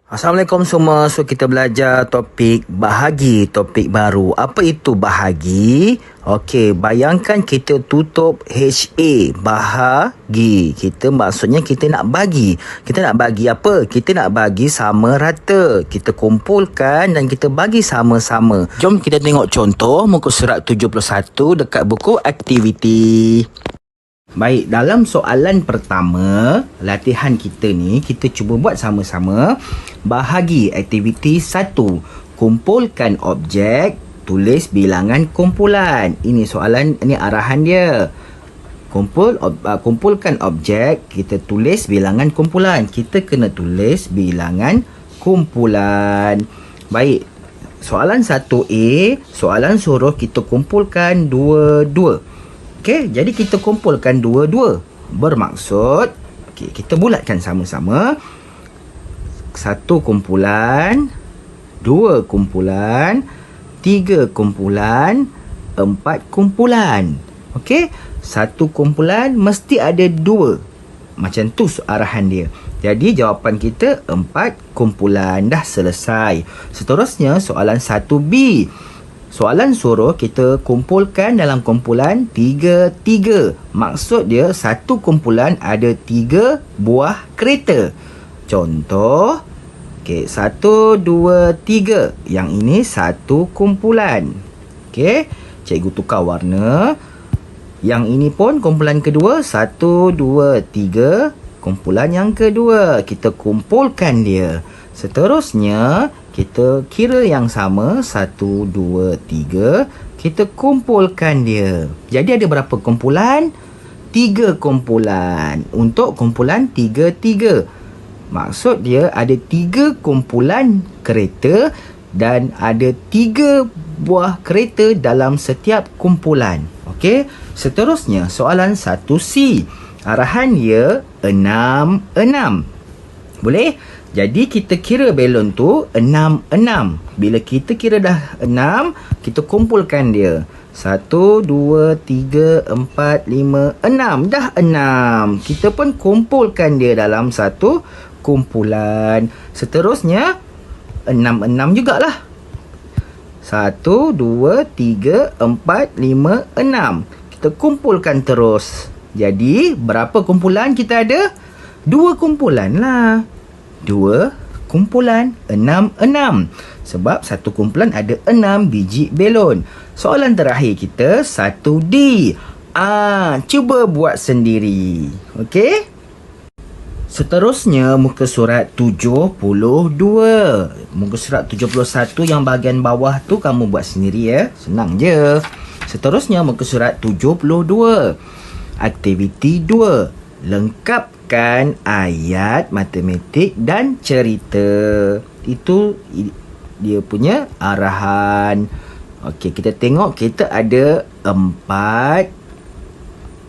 Assalamualaikum semua. So kita belajar topik bahagi, topik baru. Apa itu bahagi? Okey, bayangkan kita tutup HA, bahagi. Maksudnya kita nak bagi. Kita nak bagi apa? Kita nak bagi sama rata. Kita kumpulkan dan kita bagi sama-sama. Jom kita tengok contoh muka surat 71 dekat buku aktiviti. Baik, dalam soalan pertama, latihan kita ni, kita cuba buat sama-sama. Bahagi aktiviti 1. Kumpulkan objek, tulis bilangan kumpulan. Ini soalan, ini arahan dia. Kumpulkan objek, kita tulis bilangan kumpulan. Kita kena tulis bilangan kumpulan. Baik, soalan 1A, soalan suruh kita kumpulkan dua-dua. Okey, jadi kita kumpulkan dua-dua. Bermaksud, okey, kita bulatkan sama-sama. 1 kumpulan, 2 kumpulan, 3 kumpulan, 4 kumpulan. Okey, 1 kumpulan mesti ada 2. Macam tu arahan dia. Jadi jawapan kita 4 kumpulan. Dah selesai. Seterusnya soalan 1B. Soalan suruh kita kumpulkan dalam kumpulan 3. Maksud dia satu kumpulan ada 3 buah kereta. Contoh, okey, 1, 2, 3. Yang ini satu kumpulan. Okey, cikgu tukar warna. Yang ini pun kumpulan kedua, 1, 2, 3. Kumpulan yang kedua, kita kumpulkan dia. Seterusnya, kita kira yang sama, 1, 2, 3. Kita kumpulkan dia. Jadi ada berapa kumpulan? 3 kumpulan. Untuk kumpulan 3. Maksud dia ada 3 kumpulan kereta dan ada 3 buah kereta dalam setiap kumpulan. Okey. Seterusnya, soalan 1C. Arahan dia 6. Boleh? Jadi kita kira belon tu 6. Bila kita kira dah 6, kita kumpulkan dia. 1, 2, 3, 4, 5, 6. Dah 6. Kita pun kumpulkan dia dalam satu kumpulan. Seterusnya 6 jugalah. 1, 2, 3, 4, 5, 6. Kita kumpulkan terus. Jadi berapa kumpulan kita ada? 2 kumpulan lah. 2 kumpulan 6. Sebab satu kumpulan ada 6 biji belon. Soalan terakhir kita 1D. Cuba buat sendiri. Okey? Seterusnya muka surat 72. Muka surat 71 yang bahagian bawah tu kamu buat sendiri ya. Senang je. Seterusnya muka surat 72. Aktiviti 2. Lengkapkan ayat matematik dan cerita. Itu dia punya arahan. Okey, kita tengok kita ada 4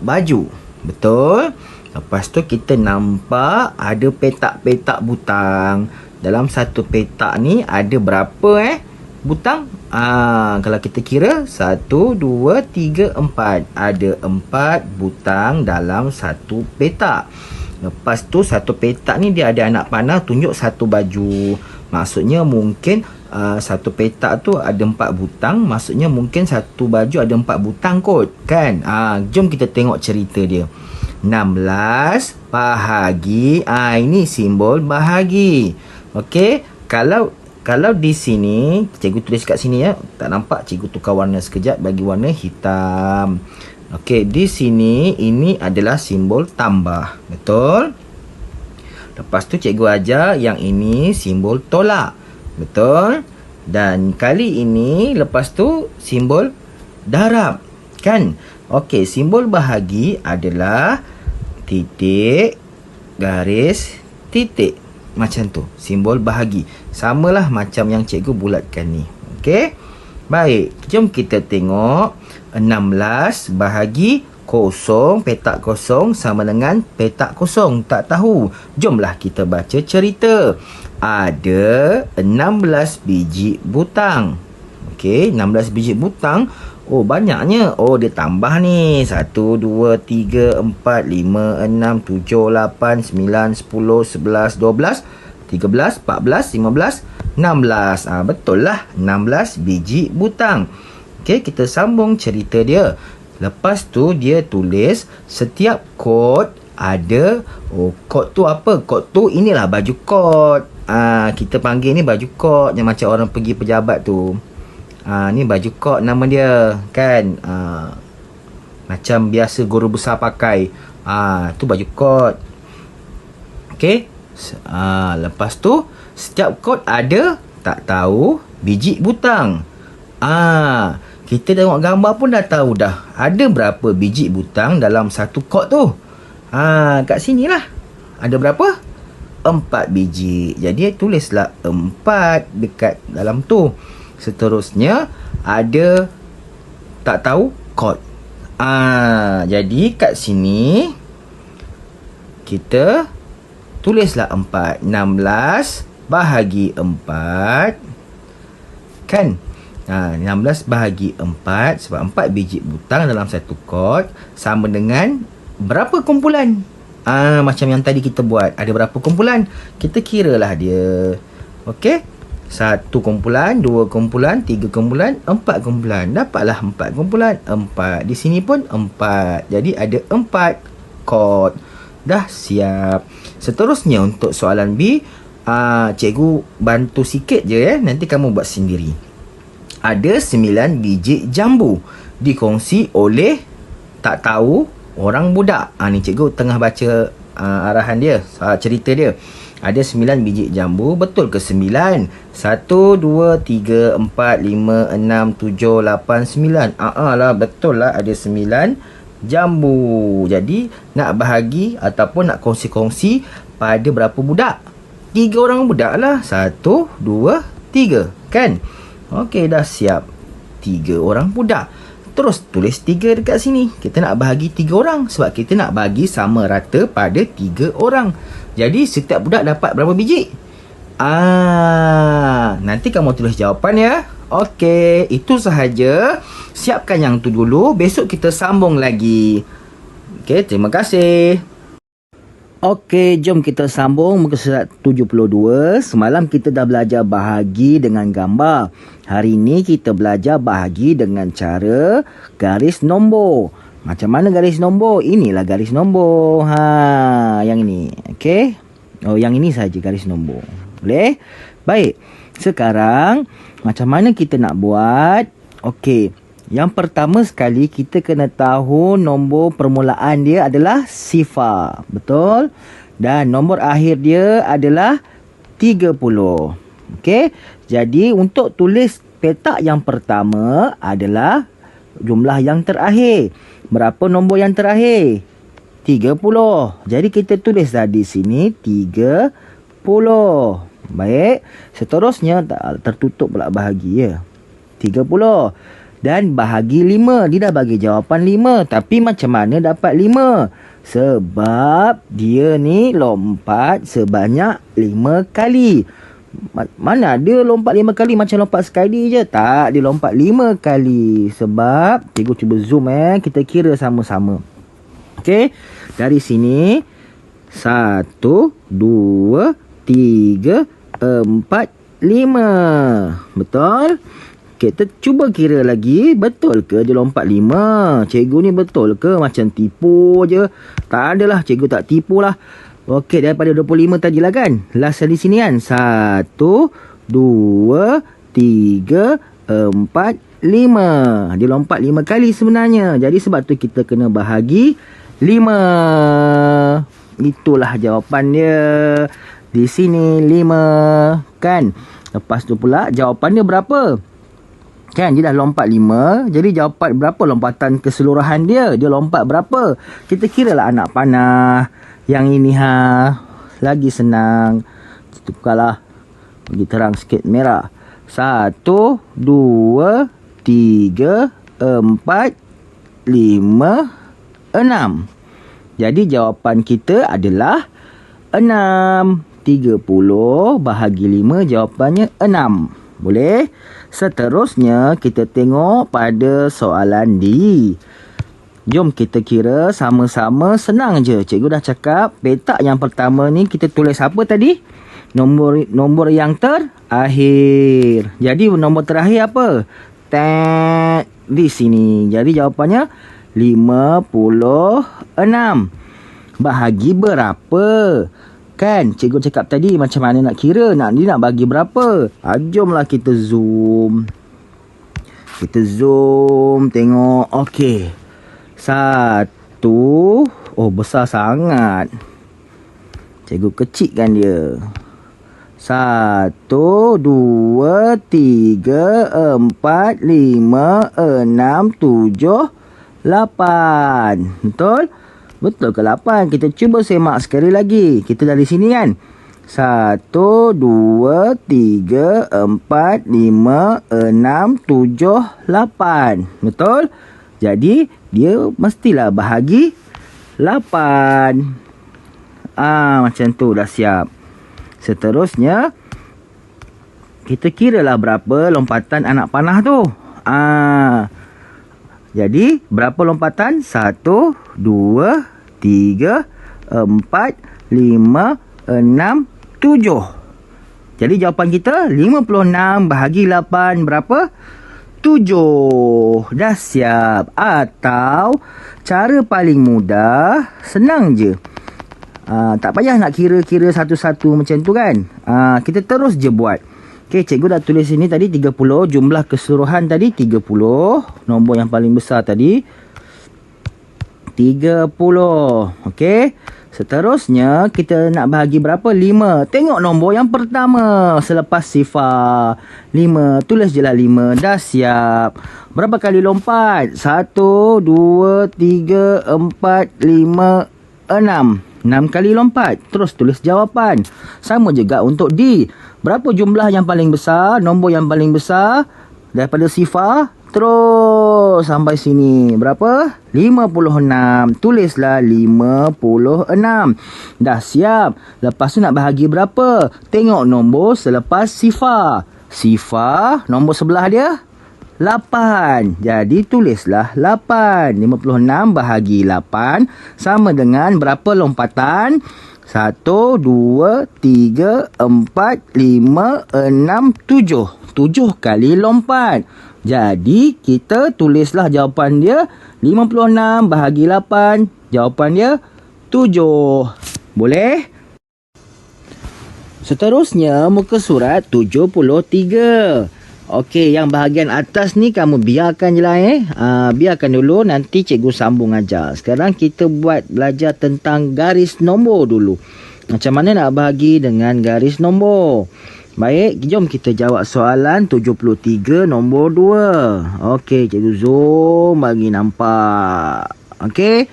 baju. Betul? Lepas tu kita nampak ada petak-petak butang. Dalam satu petak ni ada berapa butang? Kalau kita kira 1, 2, 3, 4. Ada 4 butang dalam satu petak. Lepas tu satu petak ni dia ada anak panah tunjuk satu baju. Maksudnya mungkin satu petak tu ada 4 butang. Maksudnya mungkin satu baju ada 4 butang kot. Kan? Jom kita tengok cerita dia. 16 bahagi. Ini simbol bahagi. Okey. Kalau di sini, cikgu tulis kat sini ya. Tak nampak, cikgu tukar warna sekejap bagi warna hitam. Okey, di sini ini adalah simbol tambah. Betul? Lepas tu cikgu ajar yang ini simbol tolak. Betul? Dan kali ini lepas tu simbol darab. Kan? Okey, simbol bahagi adalah titik, garis, titik. Macam tu, simbol bahagi. Samalah macam yang cikgu bulatkan ni. Okey? Baik, jom kita tengok 16 bahagi kosong, petak kosong sama dengan petak kosong. Tak tahu. Jomlah kita baca cerita. Ada 16 biji butang. Okey, 16 biji butang. Oh, banyaknya. Oh, dia tambah ni. 1, 2, 3, 4, 5, 6, 7, 8, 9, 10, 11, 12, 13, 14, 15, 16. Betul lah, 16 biji butang. Okey, kita sambung cerita dia. Lepas tu dia tulis setiap kod ada. Kod tu apa? Kod tu inilah baju kod. Kita panggil ni baju kod yang macam orang pergi pejabat tu. Ni baju kod nama dia kan. Macam biasa guru besar pakai. Tu baju kod. Okey. Lepas tu setiap kod ada tak tahu biji butang. Kita tengok gambar pun dah tahu dah ada berapa biji butang dalam satu kod tu. Kat sini lah. Ada berapa? 4 biji. Jadi tulislah 4 dekat dalam tu. Seterusnya ada tak tahu kod. Jadi kat sini kita tulislah 4. 16 bahagi 4 kan. 16 bahagi 4 sebab 4 biji butang dalam satu kod sama dengan berapa kumpulan? Macam yang tadi kita buat. Ada berapa kumpulan? Kita kiralah dia. Okey. 1 kumpulan, 2 kumpulan, 3 kumpulan, 4 kumpulan. Dapatlah 4 kumpulan. 4. Di sini pun 4. Jadi ada 4 kod. Dah siap. Seterusnya untuk soalan B, cikgu bantu sikit je Nanti kamu buat sendiri. Ada 9 biji jambu dikongsi oleh tak tahu orang budak. Ni cikgu tengah baca arahan dia, cerita dia. Ada 9 biji jambu. Betul ke 9? 1, 2, 3, 4, 5, 6, 7, 8, 9. Lah, betul lah ada 9 jambu. Jadi nak bahagi ataupun nak kongsi-kongsi pada berapa budak? 3 orang budak lah. 1, 2, 3 kan? Okey, dah siap. 3 orang budak. Terus tulis 3 dekat sini. Kita nak bahagi 3 orang sebab kita nak bagi sama rata pada 3 orang. Jadi setiap budak dapat berapa biji? Nanti kamu tulis jawapan ya. Okey, itu sahaja. Siapkan yang tu dulu. Besok kita sambung lagi. Okey, terima kasih. Okey, jom kita sambung muka surat 72. Semalam kita dah belajar bahagi dengan gambar. Hari ini kita belajar bahagi dengan cara garis nombor. Macam mana garis nombor? Inilah garis nombor. Yang ini. Okey. Yang ini saja garis nombor. Boleh? Baik. Sekarang macam mana kita nak buat? Okey. Yang pertama sekali kita kena tahu nombor permulaan dia adalah sifar. Betul? Dan nombor akhir dia adalah 30. Okey? Jadi untuk tulis petak yang pertama adalah jumlah yang terakhir. Berapa nombor yang terakhir? 30. Jadi kita tulislah di sini 30. Baik. Seterusnya tertutup pula bahagi ya. 30. Dan bahagi 5. Dia dah bagi jawapan 5. Tapi macam mana dapat 5? Sebab dia ni lompat sebanyak 5 kali. Mana ada lompat 5 kali macam lompat Skydi je. Tak, dia lompat 5 kali. Sebab, cikgu cuba zoom kita kira sama-sama. Okey, dari sini 1, 2, 3, 4, 5. Betul? Kita cuba kira lagi. Betul ke dia lompat 5? Cikgu ni betul ke macam tipu je? Tak adalah, cikgu tak tipu lah. Okey, daripada 25 tadi lah kan. Last di sini kan. 1, 2, 3, 4, 5. Dia lompat 5 kali sebenarnya. Jadi sebab tu kita kena bahagi 5. Itulah jawapan dia. Di sini 5 kan. Lepas tu pula jawapan dia berapa? Kan dia dah lompat 5. Jadi jawapan berapa lompatan keseluruhan dia? Dia lompat berapa? Kita kiralah anak panah. Yang ini lagi senang. Tukarlah. Bagi terang sikit merah. 1, 2, 3, 4, 5, 6. Jadi jawapan kita adalah 6. 30 bahagi 5 jawapannya 6. Boleh? Seterusnya kita tengok pada soalan D. Jom kita kira sama-sama, senang je. Cikgu dah cakap petak yang pertama ni kita tulis apa tadi? Nombor yang terakhir. Jadi nombor terakhir apa? Tet di sini. Jadi jawapannya 56. Bahagi berapa? Kan cikgu cakap tadi macam mana nak kira, nak bagi berapa. Jomlah kita zoom. Tengok. Okey. 1. Oh, besar sangat. Cikgu kecilkan dia. 1, 2, 3, 4, 5, 6, 7, 8. Betul? Betul ke 8? Kita cuba semak sekali lagi. Kita dari sini kan. 1, 2, 3, 4, 5, 6, 7, 8. Betul? Jadi, dia mestilah bahagi 8. Macam tu dah siap. Seterusnya, kita kiralah berapa lompatan anak panah tu. Jadi, berapa lompatan? 1, 2, 3, 4, 5, 6, 7. Jadi, jawapan kita 56 bahagi 8 berapa? 7. Dah siap. Atau, cara paling mudah, senang je. Tak payah nak kira-kira satu-satu macam tu kan. Kita terus je buat. Okey, cikgu dah tulis sini tadi 30. Jumlah keseluruhan tadi 30. Nombor yang paling besar tadi 30. Okey. Seterusnya kita nak bahagi berapa? 5. Tengok nombor yang pertama selepas sifar. 5. Tulis je lah 5. Dah siap. Berapa kali lompat? 1, 2, 3, 4, 5, 6. 6 kali lompat. Terus tulis jawapan. Sama juga untuk D. Berapa jumlah yang paling besar? Nombor yang paling besar daripada sifar. Terus sampai sini. Berapa? 56. Tulislah 56. Dah siap. Lepas tu nak bahagi berapa? Tengok nombor selepas sifar. Sifar, nombor sebelah dia 8. Jadi tulislah 8. 56 bahagi 8 sama dengan berapa lompatan? 1, 2, 3, 4, 5, 6, 7. 7 kali lompat. Jadi kita tulislah jawapan dia 56 bahagi 8. Jawapan dia 7. Boleh? Seterusnya muka surat 73. Okey, yang bahagian atas ni kamu biarkan je lah biarkan dulu, nanti cikgu sambung ajar. Sekarang kita buat belajar tentang garis nombor dulu. Macam mana nak bahagi dengan garis nombor. Baik, jom kita jawab soalan 73 nombor 2. Okey, cikgu zoom bagi nampak. Okey.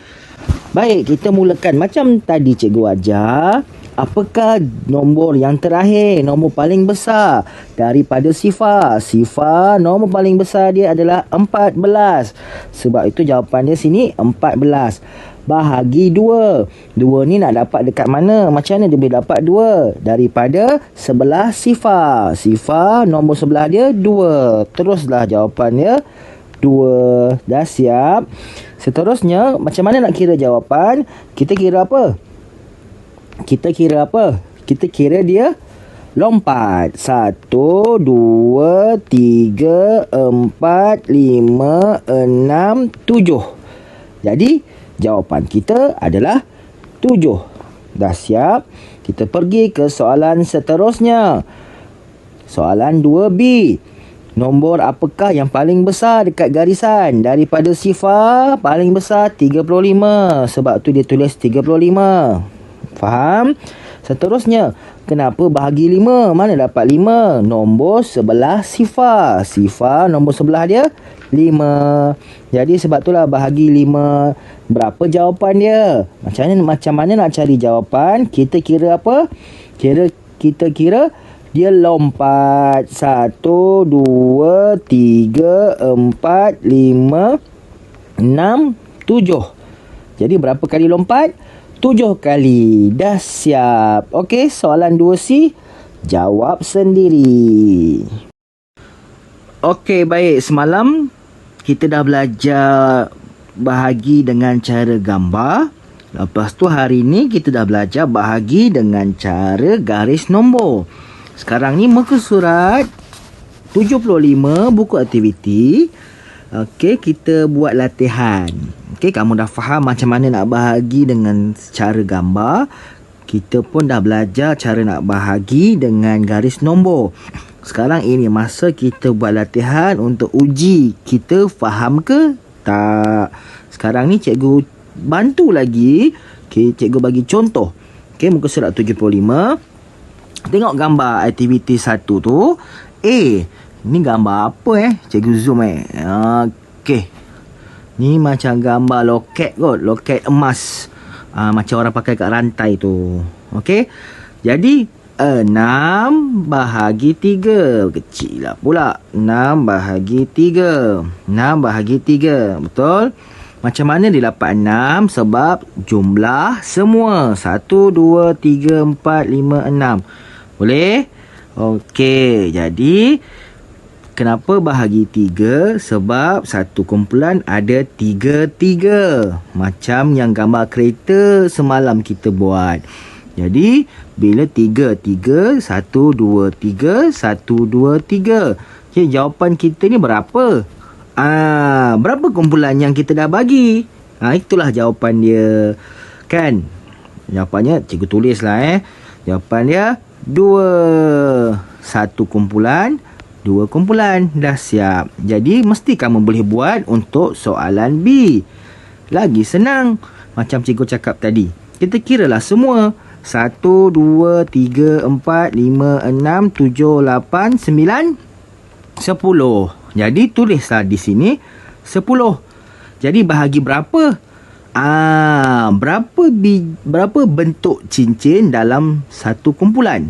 Baik, kita mulakan macam tadi cikgu ajar. Apakah nombor yang terakhir, nombor paling besar daripada sifar? Sifar, nombor paling besar dia adalah 14. Sebab itu jawapan dia sini 14. Bahagi 2. 2 ni nak dapat dekat mana? Macam mana dia boleh dapat 2? Daripada sebelah sifar. Sifar, nombor sebelah dia 2. Teruslah jawapan dia 2. Dah siap. Seterusnya, macam mana nak kira jawapan? Kita kira apa? Kita kira dia lompat. 1, 2, 3, 4, 5, 6, 7. Jadi, jawapan kita adalah 7. Dah siap? Kita pergi ke soalan seterusnya. Soalan 2B. Nombor apakah yang paling besar dekat garisan? Daripada sifar, paling besar 35. Sebab tu dia tulis 35. Faham? Seterusnya, kenapa bahagi 5? Mana dapat 5? Nombor sebelah sifar. Sifar, nombor sebelah dia 5. Jadi sebab itulah bahagi 5. Berapa jawapan dia? Macam mana nak cari jawapan? Kita kira apa? Kita kira dia lompat. 1, 2, 3, 4, 5, 6, 7. Jadi berapa kali lompat? 7 kali. Dah siap. Okey, soalan 2C. Jawab sendiri. Okey, baik. Semalam kita dah belajar bahagi dengan cara gambar. Lepas tu hari ni kita dah belajar bahagi dengan cara garis nombor. Sekarang ni muka surat 75 buku aktiviti. Okey, kita buat latihan. Okey, kamu dah faham macam mana nak bahagi dengan cara gambar. Kita pun dah belajar cara nak bahagi dengan garis nombor. Sekarang ini masa kita buat latihan untuk uji kita faham ke tak. Sekarang ni cikgu bantu lagi. Okay, cikgu bagi contoh. Okay, muka surat 75. Tengok gambar aktiviti 1 tu. Ni gambar apa Cikgu zoom Okay. Ni macam gambar loket kot. Loket emas. Macam orang pakai kat rantai tu. Okay. Jadi 6 bahagi 3. Kecil lah pula. 6 bahagi 3. 6 bahagi 3. Betul? Macam mana dia dapat 6? Sebab jumlah semua. 1, 2, 3, 4, 5, 6. Boleh? Okey. Jadi, kenapa bahagi 3? Sebab satu kumpulan ada 3. Macam yang gambar kereta semalam kita buat. Jadi, bila 3, 1, 2, 3, 1, 2, 3. Okay, jawapan kita ni berapa? Berapa kumpulan yang kita dah bagi? Itulah jawapan dia. Kan? Jawapannya cikgu tulis lah Jawapan dia 2. 1 kumpulan, 2 kumpulan. Dah siap. Jadi mesti kamu boleh buat untuk soalan B. Lagi senang. Macam cikgu cakap tadi. Kita kiralah semua. 1, 2, 3, 4, 5, 6, 7, 8, 9, 10. Jadi tulislah di sini 10. Jadi bahagi berapa? Berapa bentuk cincin dalam satu kumpulan?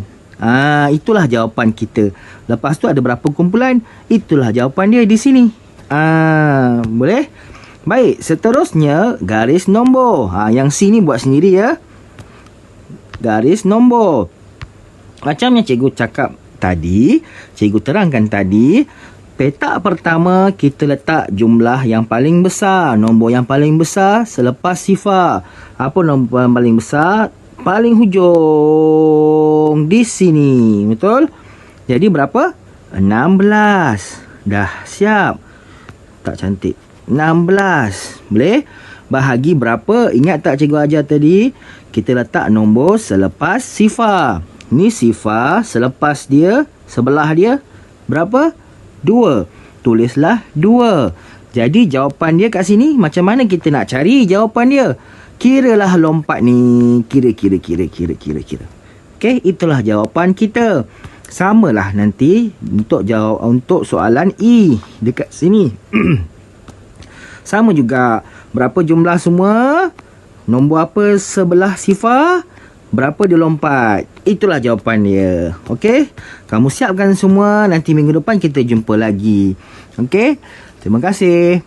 Itulah jawapan kita. Lepas tu ada berapa kumpulan? Itulah jawapan dia di sini. Boleh? Baik, seterusnya garis nombor. Yang sini buat sendiri ya. Garis nombor. Macam yang cikgu cakap tadi, cikgu terangkan tadi, petak pertama kita letak jumlah yang paling besar, nombor yang paling besar selepas sifar. Apa nombor yang paling besar? Paling hujung di sini. Betul? Jadi berapa? 16. Dah siap. Tak cantik. 16. Boleh? Bahagi berapa? Ingat tak cikgu ajar tadi? Kita letak nombor selepas sifar. Ni sifar, selepas dia, sebelah dia berapa? 2. Tulislah 2. Jadi jawapan dia kat sini. Macam mana kita nak cari jawapan dia? Kiralah lompat ni. Kira. Okey, itulah jawapan kita. Samalah nanti untuk soalan E dekat sini. Sama juga. Berapa jumlah semua? Nombor apa sebelah sifar? Berapa dia lompat? Itulah jawapan dia. Okey? Kamu siapkan semua. Nanti minggu depan kita jumpa lagi. Okey? Terima kasih.